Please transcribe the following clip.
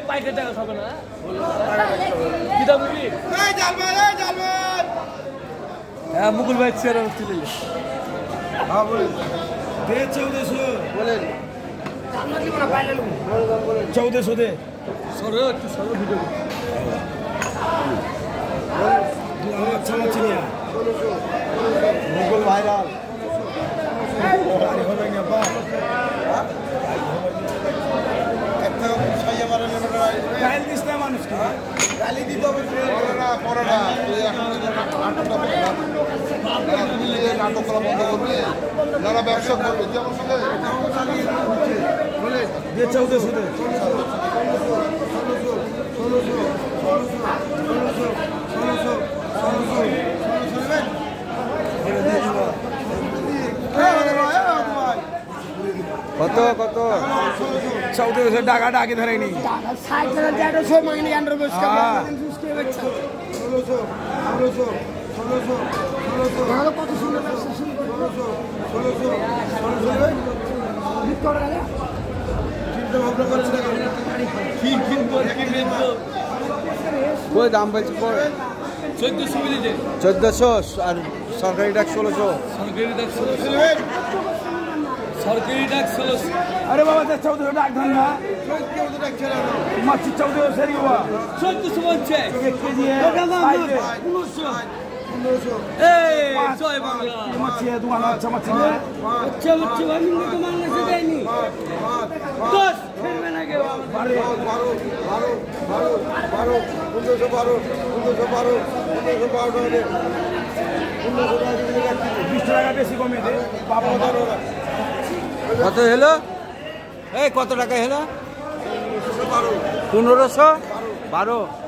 পাইকারি টাকা খাবে না কি দাম নিবি? হ্যাঁ মুকুল ভাই চেয়ার উঠতে দিলে হ্যাঁ বলেন 1400 বলেন 1400 দে সরো একটু সরো ভিডিও মুকুল ভাইরাল নাটক করা বন্ধ করবে যারা ব্যবসা করবে যেমন সাথে 1400 টাকা ডাকি ধরেনি কই দাম বলছি 1400 আর সরকারি ডাক 1600 সরকারি ডাক 1600 अरे बाबा 1400 डाक धन ना मच्छी 1400 सरी हुआ 1400 বলছে 1 কেজি है 1500 এই জয় বাংলা मच्छी है दुकान अच्छा मच्छी है अच्छा मच्छी भाई मुझे तो मांगने से देनी 10 फिर मैंने के 20 টাকা বেশি কমে দে বাবা কত হলো এই কত টাকা হলো 1500 12